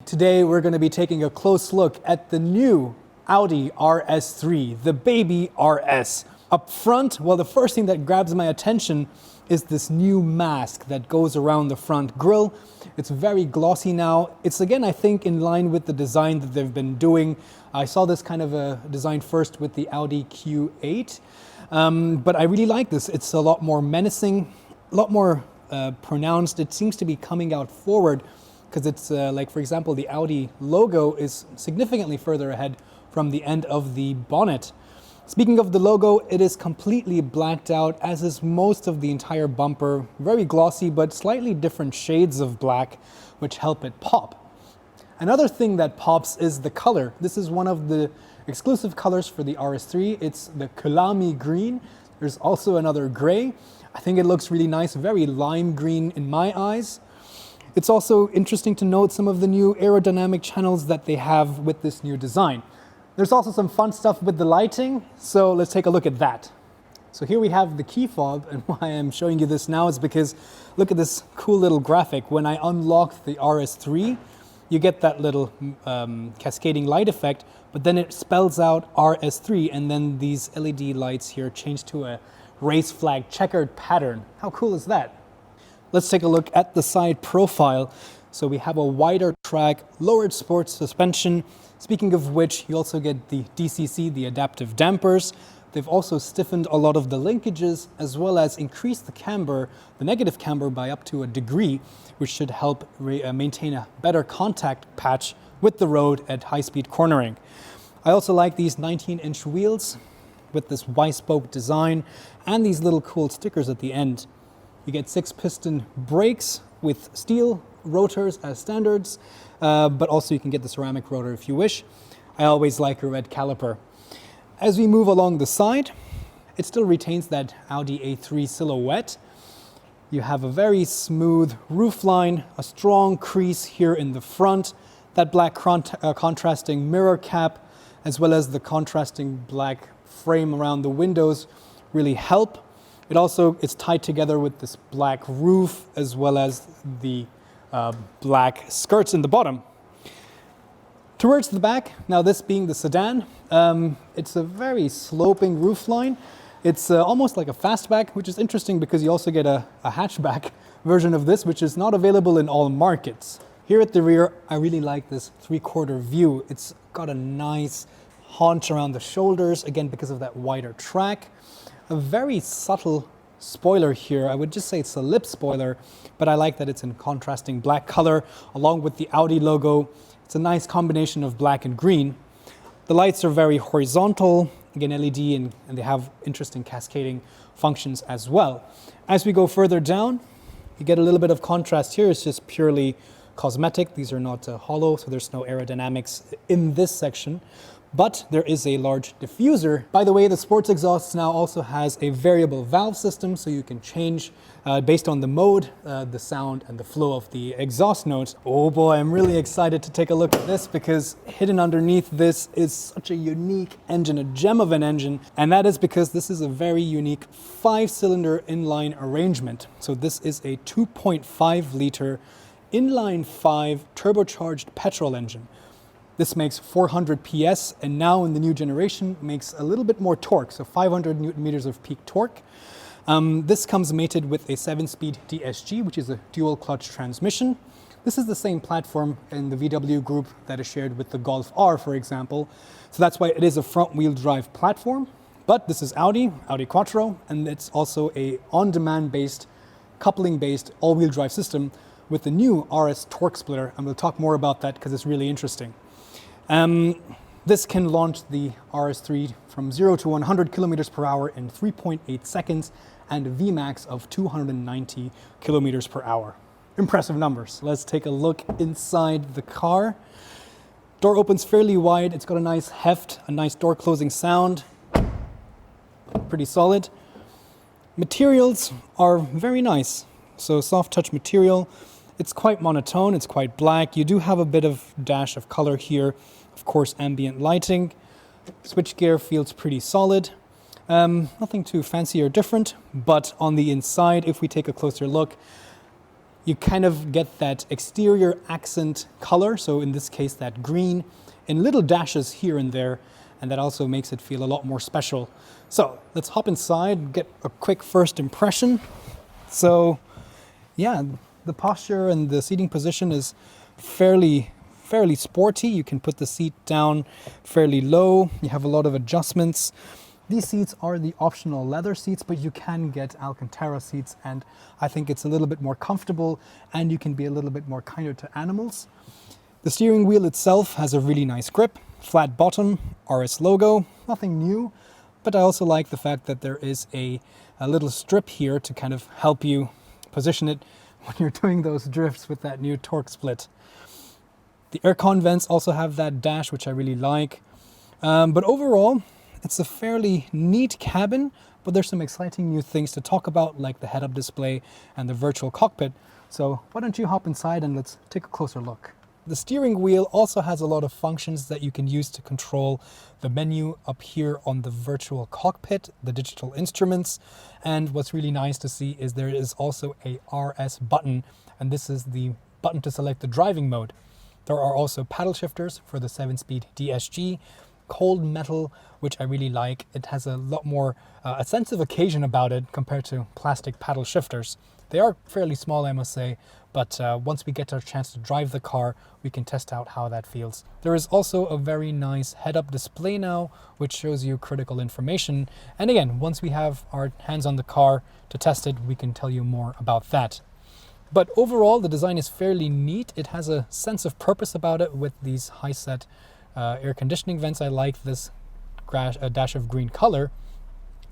Today we're going to be taking a close look at the new Audi RS3, the baby RS. Up front, well, the first thing that grabs my attention is this new mask that goes around the front grille. It's very glossy now. It's again, I think, in line with the design that they've been doing. I saw this kind of a design first with the Audi Q8, but I really like this. It's a lot more menacing, a lot more pronounced. It seems to be coming out forward because it's like, for example, the Audi logo is significantly further ahead from the end of the bonnet. Speaking of the logo, it is completely blacked out, as is most of the entire bumper. Very glossy, but slightly different shades of black, which help it pop. Another thing that pops is the color. This is one of the exclusive colors for the RS3. It's the Kulami green. There's also another gray. I think it looks really nice, very lime green in my eyes. It's also interesting to note some of the new aerodynamic channels that they have with this new design. There's also some fun stuff with the lighting, so let's take a look at that. So here we have the key fob, and why I'm showing you this now is because look at this cool little graphic. When I unlock the RS3, you get that little cascading light effect, but then it spells out RS3, and then these LED lights here change to a race flag checkered pattern. How cool is that? Let's take a look at the side profile. So we have a wider track, lowered sports suspension. Speaking of which, you also get the DCC, the adaptive dampers. They've also stiffened a lot of the linkages, as well as increased the camber, the negative camber, by up to a degree, which should help maintain a better contact patch with the road at high-speed cornering. I also like these 19-inch wheels with this Y-spoke design and these little cool stickers at the end. You get 6-piston brakes with steel rotors as standards, but also you can get the ceramic rotor if you wish. I always like a red caliper. As we move along the side, it still retains that Audi A3 silhouette. You have a very smooth roofline, a strong crease here in the front, that black contrasting mirror cap, as well as the contrasting black frame around the windows really help. It's tied together with this black roof, as well as the black skirts in the bottom. Towards the back, now this being the sedan, it's a very sloping roofline. It's almost like a fastback, which is interesting because you also get a hatchback version of this, which is not available in all markets. Here at the rear, I really like this three-quarter view. It's got a nice haunch around the shoulders, again because of that wider track. A very subtle spoiler here. I would just say it's a lip spoiler, but I like that it's in contrasting black color along with the Audi logo. It's a nice combination of black and green. The lights are very horizontal, again LED, and they have interesting cascading functions as well. As we go further down, you get a little bit of contrast here. It's just purely cosmetic. These are not hollow, so there's no aerodynamics in this section. But there is a large diffuser. By the way, the sports exhaust now also has a variable valve system, so you can change based on the mode, the sound and the flow of the exhaust notes. Oh boy, I'm really excited to take a look at this because hidden underneath this is such a unique engine, a gem of an engine, and that is because this is a very unique 5-cylinder inline arrangement. So this is a 2.5 liter inline 5 turbocharged petrol engine. This makes 400 PS, and now in the new generation makes a little bit more torque, so 500 Newton meters of peak torque. This comes mated with a 7-speed DSG, which is a dual clutch transmission. This is the same platform in the VW group that is shared with the Golf R, for example. So that's why it is a front-wheel drive platform. But this is Audi Quattro, and it's also a on-demand based, coupling-based all-wheel drive system with the new RS torque splitter, and we'll talk more about that because it's really interesting. This can launch the RS3 from 0 to 100 kilometers per hour in 3.8 seconds and a Vmax of 290 kilometers per hour. Impressive numbers. Let's take a look inside the car. Door opens fairly wide. It's got a nice heft, a nice door closing sound. Pretty solid. Materials are very nice. So soft touch material. It's quite monotone, it's quite black. You do have a bit of dash of color here. Of course, ambient lighting. Switchgear feels pretty solid. Nothing too fancy or different, but on the inside, if we take a closer look, you kind of get that exterior accent color, so in this case that green, in little dashes here and there, and that also makes it feel a lot more special. So let's hop inside, get a quick first impression. So yeah, the posture and the seating position is fairly sporty. You can put the seat down fairly low. You have a lot of adjustments. These seats are the optional leather seats, but you can get Alcantara seats, and I think it's a little bit more comfortable, and you can be a little bit more kinder to animals. The steering wheel itself has a really nice grip, flat bottom, RS logo, nothing new, but I also like the fact that there is a little strip here to kind of help you position it when you're doing those drifts with that new torque split. The aircon vents also have that dash, which I really like, but overall, it's a fairly neat cabin, but there's some exciting new things to talk about, like the head-up display and the virtual cockpit. So why don't you hop inside and let's take a closer look. The steering wheel also has a lot of functions that you can use to control the menu up here on the virtual cockpit, the digital instruments, and what's really nice to see is there is also a RS button, and this is the button to select the driving mode. There are also paddle shifters for the 7-speed DSG, cold metal, which I really like. It has a lot more a sense of occasion about it compared to plastic paddle shifters. They are fairly small, I must say, but once we get our chance to drive the car, we can test out how that feels. There is also a very nice head-up display now, which shows you critical information. And again, once we have our hands on the car to test it, we can tell you more about that. But overall, the design is fairly neat. It has a sense of purpose about it with these high-set air conditioning vents. I like this dash of green color.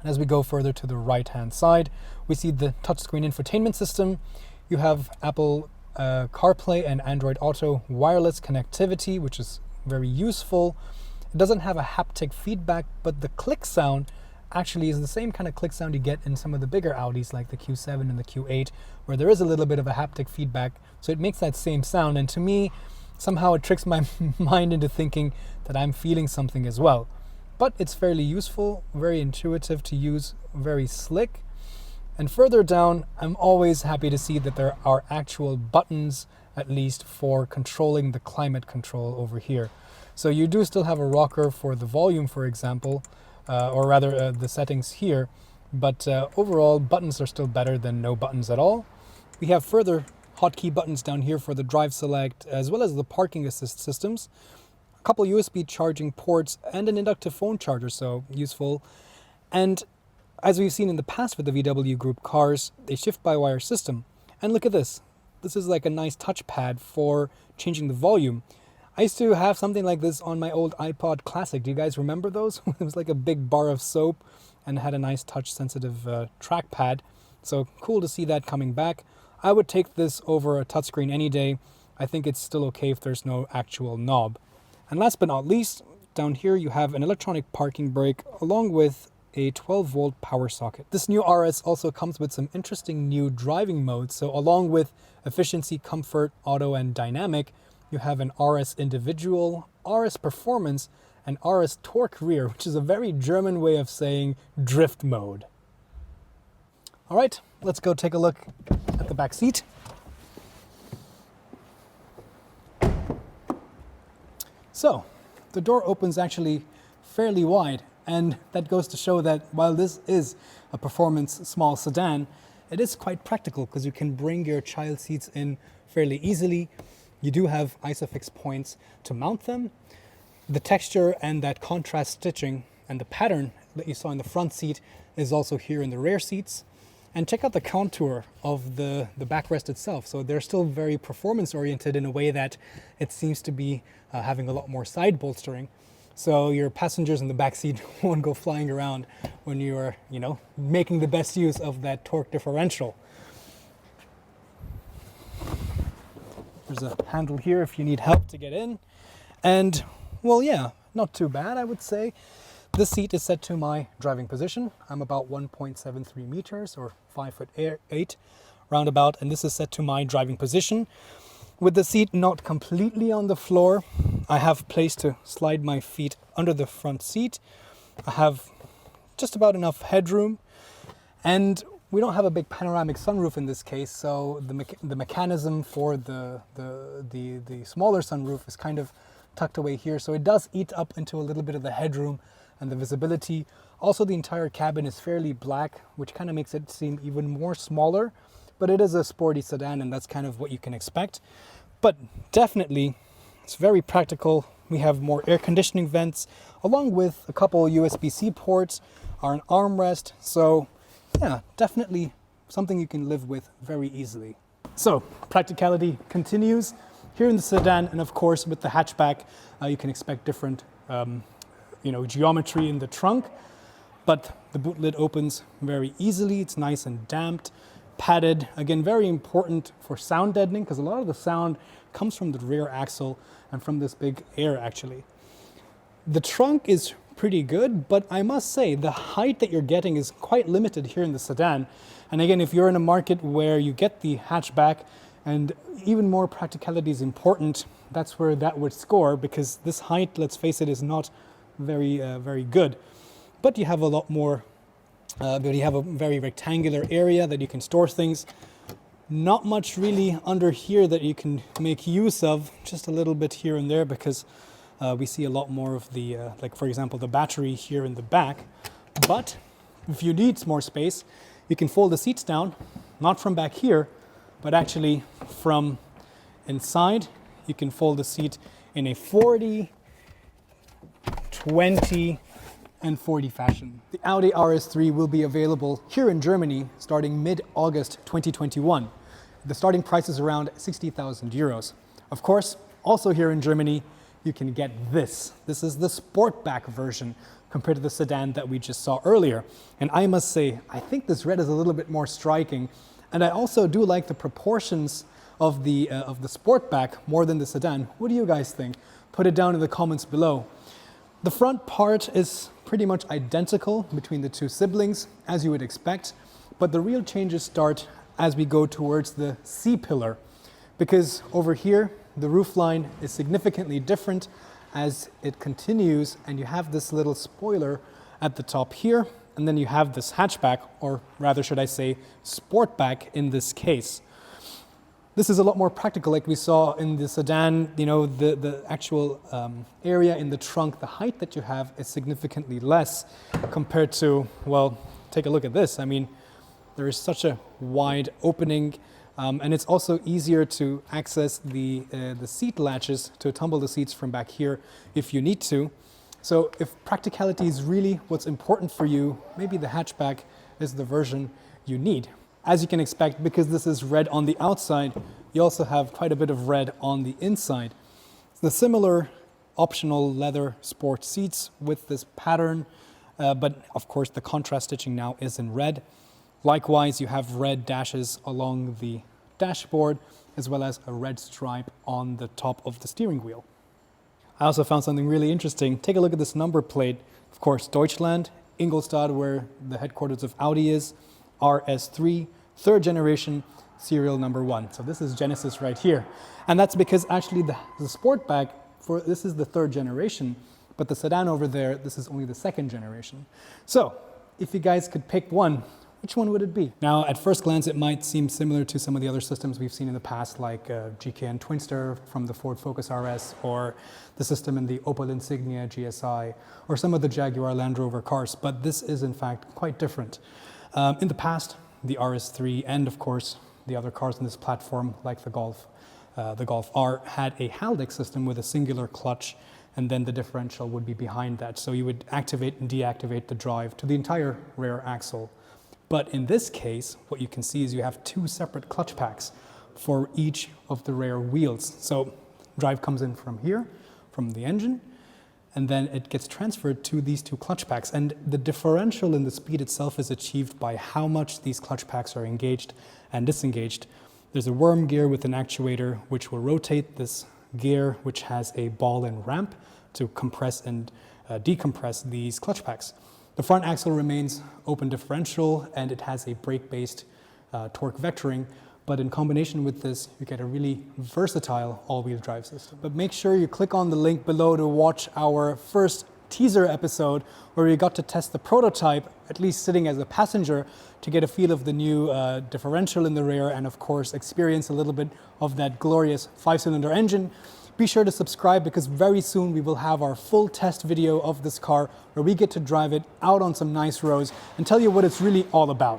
And as we go further to the right-hand side, we see the touchscreen infotainment system. You have Apple CarPlay and Android Auto wireless connectivity, which is very useful. It doesn't have a haptic feedback, but the click sound actually is the same kind of click sound you get in some of the bigger Audis like the Q7 and the Q8, where there is a little bit of a haptic feedback. So it makes that same sound, and to me, somehow it tricks my mind into thinking that I'm feeling something as well. But it's fairly useful, very intuitive to use, very slick. And further down, I'm always happy to see that there are actual buttons, at least for controlling the climate control over here. So you do still have a rocker for the volume, for example, or rather the settings here. But overall, buttons are still better than no buttons at all. We have further hotkey buttons down here for the drive select, as well as the parking assist systems. A couple USB charging ports and an inductive phone charger, so useful. And as we've seen in the past with the VW Group cars, they shift-by-wire system. And look at this. This is like a nice touchpad for changing the volume. I used to have something like this on my old iPod Classic. Do you guys remember those? It was like a big bar of soap and had a nice touch-sensitive trackpad. So cool to see that coming back. I would take this over a touchscreen any day. I think it's still okay if there's no actual knob. And last but not least, down here you have an electronic parking brake along with a 12-volt power socket. This new RS also comes with some interesting new driving modes. So along with efficiency, comfort, auto, and dynamic, you have an RS individual, RS performance, and RS torque rear, which is a very German way of saying drift mode. All right, let's go take a look at the back seat. So the door opens actually fairly wide, and that goes to show that while this is a performance small sedan, it is quite practical because you can bring your child seats in fairly easily. You do have ISOFIX points to mount them. The texture and that contrast stitching and the pattern that you saw in the front seat is also here in the rear seats. And check out the contour of the backrest itself. So they're still very performance oriented in a way that it seems to be having a lot more side bolstering. So your passengers in the back seat won't go flying around when you are, making the best use of that torque differential. There's a handle here if you need help to get in. And, well, yeah, not too bad, I would say. This seat is set to my driving position. I'm about 1.73 meters or 5'8" roundabout, and this is set to my driving position. With the seat not completely on the floor, I have place to slide my feet under the front seat. I have just about enough headroom. And we don't have a big panoramic sunroof in this case, so the mechanism for the smaller sunroof is kind of tucked away here, so it does eat up into a little bit of the headroom and the visibility. Also, the entire cabin is fairly black, which kind of makes it seem even more smaller, but it is a sporty sedan, and that's kind of what you can expect. But definitely, it's very practical. We have more air conditioning vents, along with a couple USB-C ports, an armrest, so yeah, definitely something you can live with very easily. So, practicality continues here in the sedan, and of course with the hatchback, you can expect different geometry in the trunk, but the boot lid opens very easily. It's nice and damped, padded. Again, very important for sound deadening, because a lot of the sound comes from the rear axle and from this big air actually. The trunk is pretty good, but I must say the height that you're getting is quite limited here in the sedan. And again, if you're in a market where you get the hatchback and even more practicality is important, that's where that would score, because this height, let's face it, is not very good. But you have a lot more, you have a very rectangular area that you can store things. Not much really under here that you can make use of, just a little bit here and there, because we see a lot more of the, like for example, the battery here in the back. But if you need more space, you can fold the seats down, not from back here, but actually from inside. You can fold the seat in a 40, 20, and 40 fashion. The Audi RS3 will be available here in Germany starting mid-August 2021. The starting price is around 60,000 euros. Of course, also here in Germany, you can get this. This is the Sportback version compared to the sedan that we just saw earlier. And I must say, I think this red is a little bit more striking. And I also do like the proportions of the Sportback more than the sedan. What do you guys think? Put it down in the comments below. The front part is pretty much identical between the two siblings, as you would expect. But the real changes start as we go towards the C-pillar, because over here, the roofline is significantly different as it continues, and you have this little spoiler at the top here, and then you have this hatchback, or rather should I say Sportback in this case. This is a lot more practical, like we saw in the sedan. The actual area in the trunk, the height that you have is significantly less compared to, well, take a look at this. I mean, there is such a wide opening, and it's also easier to access the seat latches to tumble the seats from back here if you need to. So if practicality is really what's important for you, maybe the hatchback is the version you need. As you can expect, because this is red on the outside, you also have quite a bit of red on the inside. The similar optional leather sport seats with this pattern, but of course the contrast stitching now is in red. Likewise, you have red dashes along the dashboard, as well as a red stripe on the top of the steering wheel. I also found something really interesting. Take a look at this number plate. Of course, Deutschland, Ingolstadt, where the headquarters of Audi is, RS3, third generation, serial number 1. So this is Genesis right here. And that's because actually the Sportback, this is the third generation, but the sedan over there, this is only the second generation. So if you guys could pick one, which one would it be? Now, at first glance, it might seem similar to some of the other systems we've seen in the past, like GKN Twinster from the Ford Focus RS, or the system in the Opel Insignia GSI, or some of the Jaguar Land Rover cars, but this is in fact quite different. In the past, the RS3 and of course the other cars on this platform, like the Golf R, had a Haldex system with a singular clutch, and then the differential would be behind that. So you would activate and deactivate the drive to the entire rear axle. But in this case, what you can see is you have two separate clutch packs for each of the rear wheels. So drive comes in from here, from the engine, and then it gets transferred to these two clutch packs. And the differential in the speed itself is achieved by how much these clutch packs are engaged and disengaged. There's a worm gear with an actuator which will rotate this gear, which has a ball and ramp to compress and decompress these clutch packs. The front axle remains open differential, and it has a brake-based torque vectoring, but in combination with this, you get a really versatile all-wheel drive system. But make sure you click on the link below to watch our first teaser episode where we got to test the prototype, at least sitting as a passenger, to get a feel of the new differential in the rear and of course experience a little bit of that glorious 5-cylinder engine. Be sure to subscribe because very soon we will have our full test video of this car where we get to drive it out on some nice roads and tell you what it's really all about.